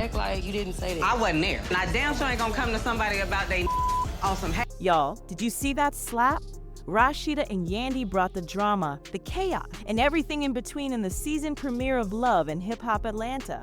act like you didn't say that. I wasn't there. And I damn sure ain't gonna come to somebody about they on some Y'all, did you see that slap? Rasheeda and Yandy brought the drama, the chaos, and everything in between in the season premiere of Love in Hip Hop Atlanta.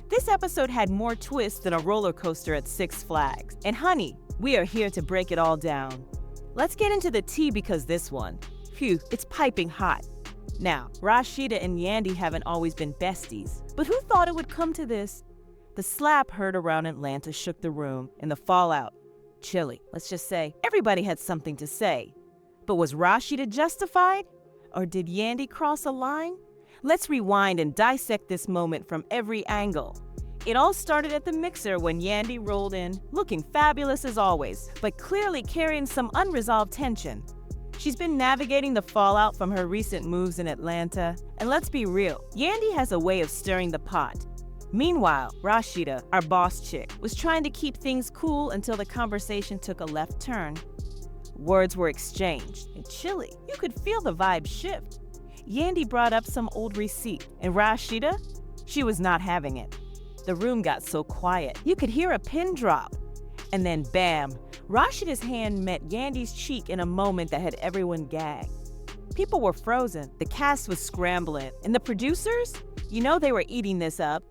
This episode had more twists than a roller coaster at Six Flags. And honey, we are here to break it all down. Let's get into the tea because this one, phew, it's piping hot. Now, Rasheeda and Yandy haven't always been besties, but who thought it would come to this? The slap heard around Atlanta shook the room, and the fallout, chilly. Let's just say, everybody had something to say. But was Rasheeda justified? Or did Yandy cross a line? Let's rewind and dissect this moment from every angle. It all started at the mixer when Yandy rolled in, looking fabulous as always, but clearly carrying some unresolved tension. She's been navigating the fallout from her recent moves in Atlanta, and let's be real, Yandy has a way of stirring the pot. Meanwhile, Rasheeda, our boss chick, was trying to keep things cool until the conversation took a left turn. Words were exchanged, and chilly. You could feel the vibe shift. Yandy brought up some old receipt, and Rasheeda? She was not having it. The room got so quiet, you could hear a pin drop. And then bam, Rasheeda's hand met Yandy's cheek in a moment that had everyone gagged. People were frozen, the cast was scrambling, and the producers? You know they were eating this up.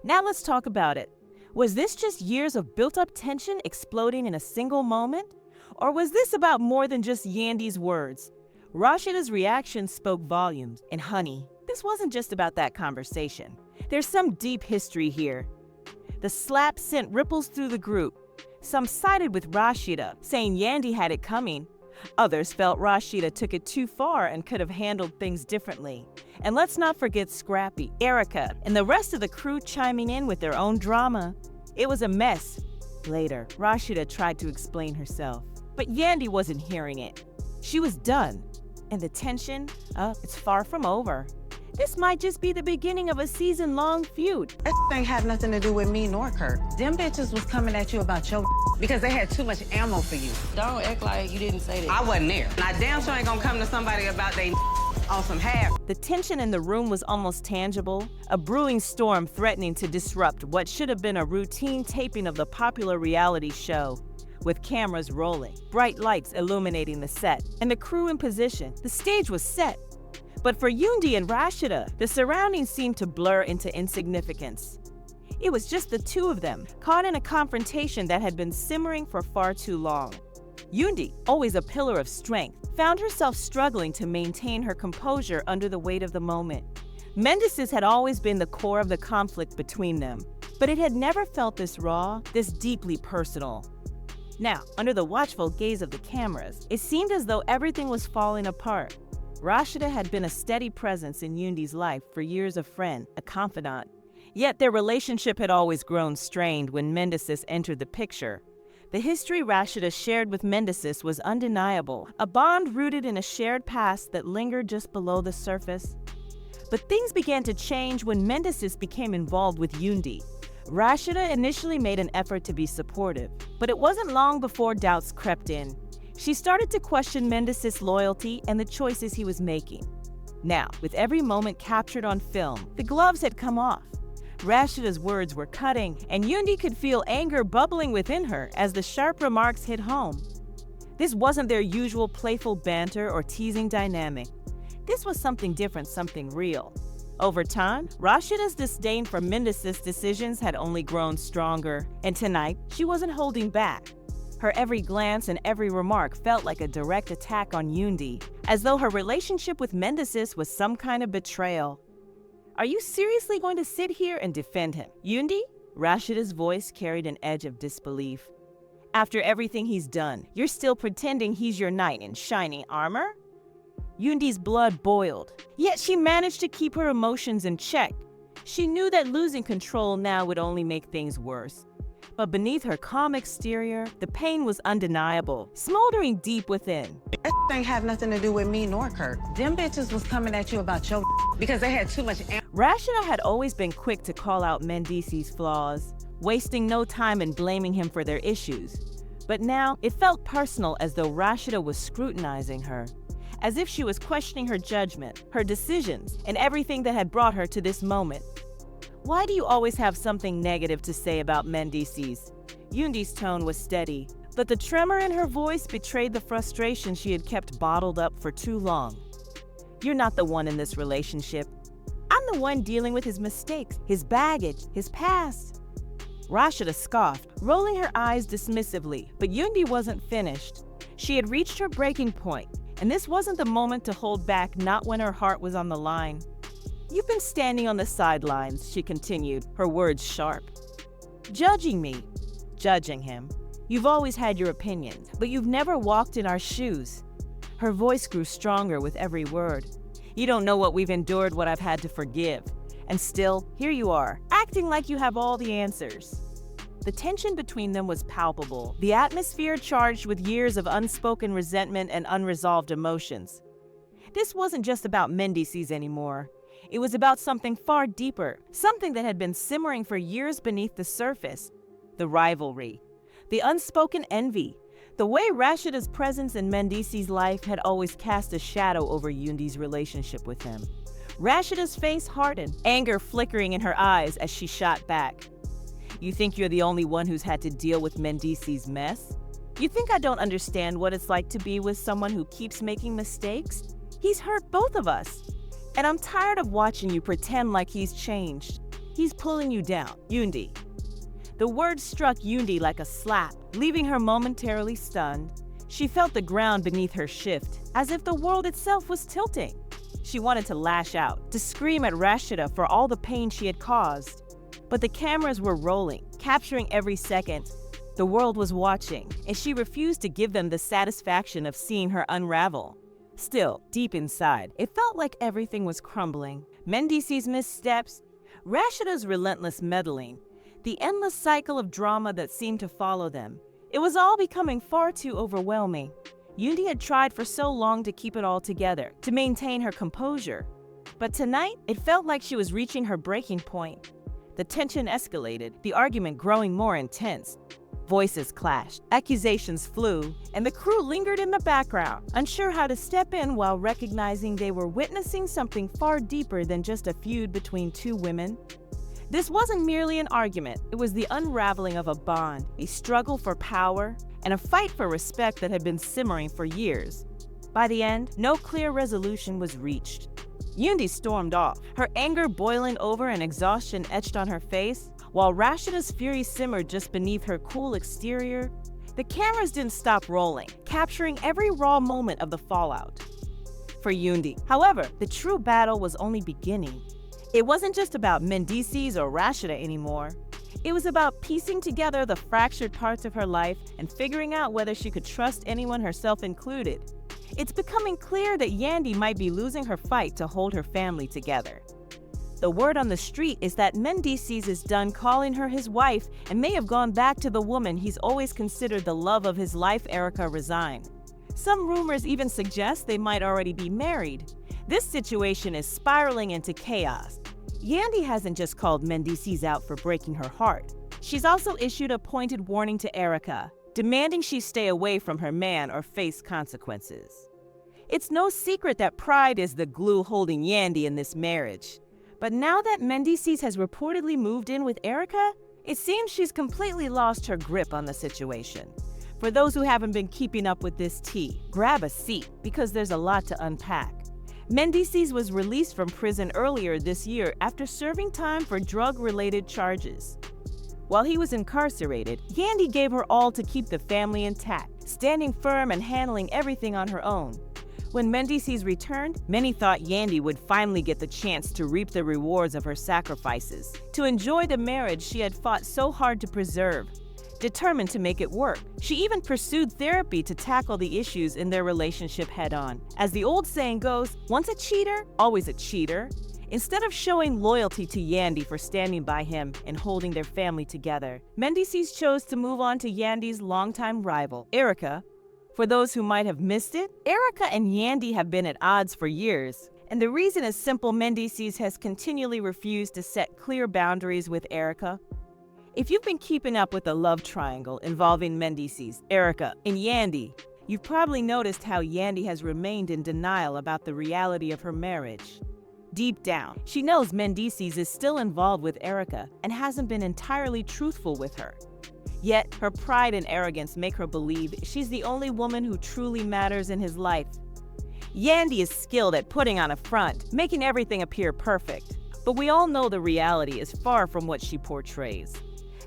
Now let's talk about it. Was this just years of built-up tension exploding in a single moment? Or was this about more than just Yandy's words? Rasheeda's reaction spoke volumes, and honey, this wasn't just about that conversation. There's some deep history here. The slap sent ripples through the group. Some sided with Rasheeda, saying Yandy had it coming. Others felt Rasheeda took it too far and could have handled things differently. And let's not forget Scrappy, Erica, and the rest of the crew chiming in with their own drama. It was a mess. Later, Rasheeda tried to explain herself, but Yandy wasn't hearing it. She was done. And the tension, it's far from over. This might just be the beginning of a season-long feud. That ain't had nothing to do with me nor Kurt. Them bitches was coming at you about your because they had too much ammo for you. Don't act like you didn't say that. I wasn't there. And I damn sure ain't gonna come to somebody about they on some half. The tension in the room was almost tangible, a brewing storm threatening to disrupt what should have been a routine taping of the popular reality show. With cameras rolling, bright lights illuminating the set, and the crew in position, the stage was set. But for Yandy and Rasheeda, the surroundings seemed to blur into insignificance. It was just the two of them, caught in a confrontation that had been simmering for far too long. Yandy, always a pillar of strength, found herself struggling to maintain her composure under the weight of the moment. Mendeces had always been the core of the conflict between them, but it had never felt this raw, this deeply personal. Now, under the watchful gaze of the cameras, it seemed as though everything was falling apart. Rasheeda had been a steady presence in Yandy's life for years, a friend, a confidant. Yet their relationship had always grown strained when Mendeces entered the picture. The history Rasheeda shared with Mendeces was undeniable, a bond rooted in a shared past that lingered just below the surface. But things began to change when Mendeces became involved with Yandy. Rasheeda initially made an effort to be supportive, but it wasn't long before doubts crept in. She started to question Mendeces' loyalty and the choices he was making. Now, with every moment captured on film, the gloves had come off. Rasheeda's words were cutting, and Yandy could feel anger bubbling within her as the sharp remarks hit home. This wasn't their usual playful banter or teasing dynamic. This was something different, something real. Over time, Rasheeda's disdain for Mendeces' decisions had only grown stronger, and tonight, she wasn't holding back. Her every glance and every remark felt like a direct attack on Yandy, as though her relationship with Mendeces was some kind of betrayal. Are you seriously going to sit here and defend him, Yandy? Rasheeda's voice carried an edge of disbelief. After everything he's done, you're still pretending he's your knight in shining armor? Yandy's blood boiled, yet she managed to keep her emotions in check. She knew that losing control now would only make things worse. But beneath her calm exterior, the pain was undeniable, smoldering deep within. That ain't have nothing to do with me nor Kurt. Them bitches was coming at you about your because they had too much ammo. Rasheeda had always been quick to call out Mendeces' flaws, wasting no time in blaming him for their issues. But now, it felt personal, as though Rasheeda was scrutinizing her, as if she was questioning her judgment, her decisions, and everything that had brought her to this moment. Why do you always have something negative to say about Mendices? Yandy's tone was steady, but the tremor in her voice betrayed the frustration she had kept bottled up for too long. You're not the one in this relationship. I'm the one dealing with his mistakes, his baggage, his past. Rasheeda scoffed, rolling her eyes dismissively, but Yandy wasn't finished. She had reached her breaking point, and this wasn't the moment to hold back, not when her heart was on the line. You've been standing on the sidelines, she continued, her words sharp. Judging me. Judging him. You've always had your opinions, but you've never walked in our shoes. Her voice grew stronger with every word. You don't know what we've endured, what I've had to forgive. And still, here you are, acting like you have all the answers. The tension between them was palpable, the atmosphere charged with years of unspoken resentment and unresolved emotions. This wasn't just about Mendices anymore. It was about something far deeper, something that had been simmering for years beneath the surface. The rivalry, the unspoken envy, the way Rasheeda's presence in Mendices' life had always cast a shadow over Yandy's relationship with him. Rasheeda's face hardened, anger flickering in her eyes as she shot back. You think you're the only one who's had to deal with Mendices' mess? You think I don't understand what it's like to be with someone who keeps making mistakes? He's hurt both of us. And I'm tired of watching you pretend like he's changed. He's pulling you down, Yandy. The words struck Yandy like a slap, leaving her momentarily stunned. She felt the ground beneath her shift, as if the world itself was tilting. She wanted to lash out, to scream at Rasheeda for all the pain she had caused. But the cameras were rolling, capturing every second. The world was watching, and she refused to give them the satisfaction of seeing her unravel. Still, deep inside, it felt like everything was crumbling. Mendices' missteps, Rasheeda's relentless meddling, the endless cycle of drama that seemed to follow them. It was all becoming far too overwhelming. Yandy had tried for so long to keep it all together, to maintain her composure. But tonight, it felt like she was reaching her breaking point. The tension escalated, the argument growing more intense. Voices clashed, accusations flew, and the crew lingered in the background, unsure how to step in while recognizing they were witnessing something far deeper than just a feud between two women. This wasn't merely an argument, it was the unraveling of a bond, a struggle for power, and a fight for respect that had been simmering for years. By the end, no clear resolution was reached. Yandy stormed off, her anger boiling over and exhaustion etched on her face, while Rasheeda's fury simmered just beneath her cool exterior. The cameras didn't stop rolling, capturing every raw moment of the fallout. For Yandy, however, the true battle was only beginning. It wasn't just about Mendices or Rasheeda anymore. It was about piecing together the fractured parts of her life and figuring out whether she could trust anyone, herself included. It's becoming clear that Yandy might be losing her fight to hold her family together. The word on the street is that Mendices is done calling her his wife and may have gone back to the woman he's always considered the love of his life. Erica resigned. Some rumors even suggest they might already be married. This situation is spiraling into chaos. Yandy hasn't just called Mendices out for breaking her heart. She's also issued a pointed warning to Erica, demanding she stay away from her man or face consequences. It's no secret that pride is the glue holding Yandy in this marriage. But now that Mendices has reportedly moved in with Erica, it seems she's completely lost her grip on the situation. For those who haven't been keeping up with this tea, grab a seat because there's a lot to unpack. Mendices was released from prison earlier this year after serving time for drug-related charges. While he was incarcerated, Yandy gave her all to keep the family intact, standing firm and handling everything on her own. When Mendices returned, many thought Yandy would finally get the chance to reap the rewards of her sacrifices, to enjoy the marriage she had fought so hard to preserve. Determined to make it work, she even pursued therapy to tackle the issues in their relationship head-on. As the old saying goes, once a cheater, always a cheater. Instead of showing loyalty to Yandy for standing by him and holding their family together, Mendices chose to move on to Yandy's longtime rival, Erica. For those who might have missed it, Erica and Yandy have been at odds for years. And the reason is simple: Mendices has continually refused to set clear boundaries with Erica. If you've been keeping up with the love triangle involving Mendices, Erica, and Yandy, you've probably noticed how Yandy has remained in denial about the reality of her marriage. Deep down, she knows Mendices is still involved with Erica and hasn't been entirely truthful with her. Yet, her pride and arrogance make her believe she's the only woman who truly matters in his life. Yandy is skilled at putting on a front, making everything appear perfect. But we all know the reality is far from what she portrays.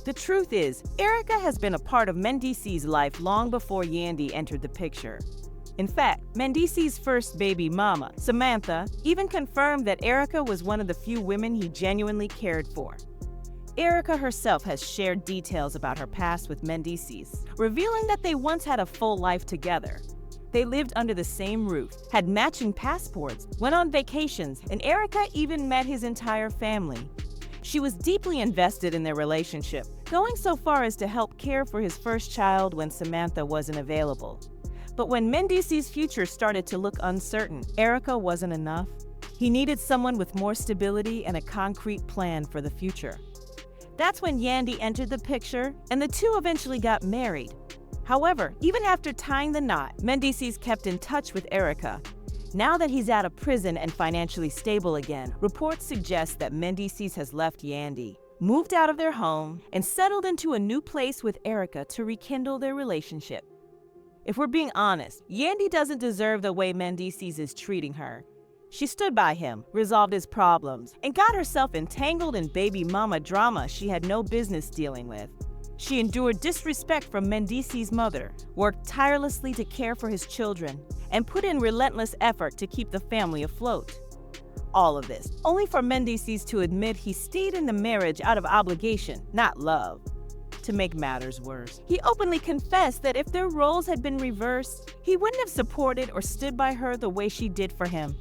The truth is, Erica has been a part of Mendices' life long before Yandy entered the picture. In fact, Mendices' first baby mama, Samantha, even confirmed that Erica was one of the few women he genuinely cared for. Erica herself has shared details about her past with Mendices, revealing that they once had a full life together. They lived under the same roof, had matching passports, went on vacations, and Erica even met his entire family. She was deeply invested in their relationship, going so far as to help care for his first child when Samantha wasn't available. But when Mendices' future started to look uncertain, Erica wasn't enough. He needed someone with more stability and a concrete plan for the future. That's when Yandy entered the picture, and the two eventually got married. However, even after tying the knot, Mendices kept in touch with Erica. Now that he's out of prison and financially stable again, reports suggest that Mendices has left Yandy, moved out of their home, and settled into a new place with Erica to rekindle their relationship. If we're being honest, Yandy doesn't deserve the way Mendices is treating her. She stood by him, resolved his problems, and got herself entangled in baby mama drama she had no business dealing with. She endured disrespect from Mendices' mother, worked tirelessly to care for his children, and put in relentless effort to keep the family afloat. All of this, only for Mendices to admit he stayed in the marriage out of obligation, not love. To make matters worse, he openly confessed that if their roles had been reversed, he wouldn't have supported or stood by her the way she did for him.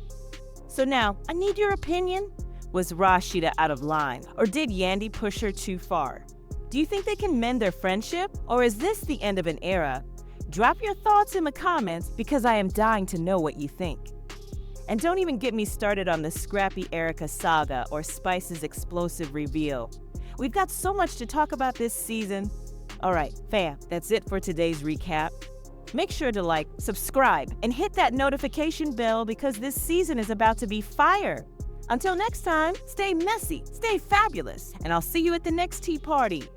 So now, I need your opinion. Was Rasheeda out of line, or did Yandy push her too far? Do you think they can mend their friendship, or is this the end of an era? Drop your thoughts in the comments because I am dying to know what you think. And don't even get me started on the scrappy Erica saga or Spice's explosive reveal. We've got so much to talk about this season. Alright, fam, that's it for today's recap. Make sure to like, subscribe, and hit that notification bell because this season is about to be fire. Until next time, stay messy, stay fabulous, and I'll see you at the next tea party.